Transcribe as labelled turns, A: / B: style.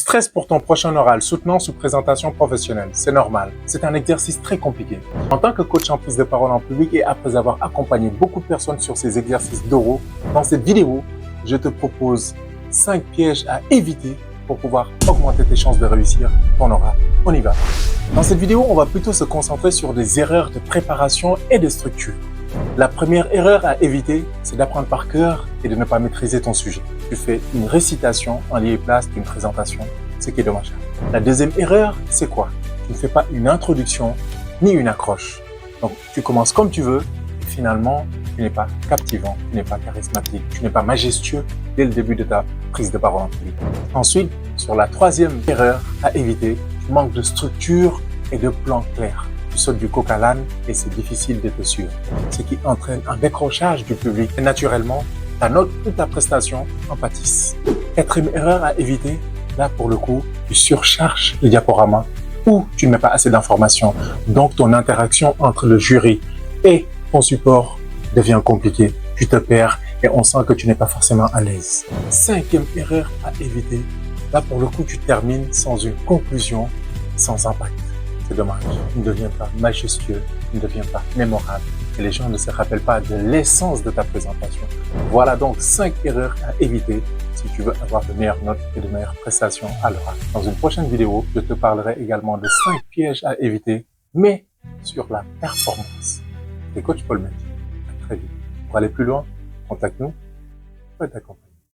A: Stress pour ton prochain oral, soutenance ou présentation professionnelle, c'est normal. C'est un exercice très compliqué. En tant que coach en prise de parole en public et après avoir accompagné beaucoup de personnes sur ces exercices d'oraux, dans cette vidéo, je te propose 5 pièges à éviter pour pouvoir augmenter tes chances de réussir ton oral. On y va. Dans cette vidéo, on va plutôt se concentrer sur des erreurs de préparation et de structure. La première erreur à éviter, c'est d'apprendre par cœur et de ne pas maîtriser ton sujet. Tu fais une récitation en lieu et place d'une présentation, ce qui est dommageable. La deuxième erreur, c'est quoi? Tu ne fais pas une introduction ni une accroche. Donc, tu commences comme tu veux et finalement, tu n'es pas captivant, tu n'es pas charismatique, tu n'es pas majestueux dès le début de ta prise de parole en public. Ensuite, sur la troisième erreur à éviter, tu manques de structure et de plan clair. Tu sautes du coq à l'âne et c'est difficile de te suivre, ce qui entraîne un décrochage du public et naturellement, ta note ou ta prestation en pâtissent. Quatrième erreur à éviter, là pour le coup, tu surcharges les diaporamas ou tu ne mets pas assez d'informations. Donc ton interaction entre le jury et ton support devient compliquée. Tu te perds et on sent que tu n'es pas forcément à l'aise. Cinquième erreur à éviter, là pour le coup, tu termines sans une conclusion, sans impact. C'est dommage, tu ne deviens pas majestueux, tu ne deviens pas mémorable et les gens ne se rappellent pas de l'essence de ta présentation. Voilà donc 5 erreurs à éviter si tu veux avoir de meilleures notes et de meilleures prestations à l'oral. Dans une prochaine vidéo, je te parlerai également de 5 pièges à éviter, mais sur la performance. C'est coach Paul Mendy. À très vite. Pour aller plus loin, contacte-nous. Je peux t'accompagner.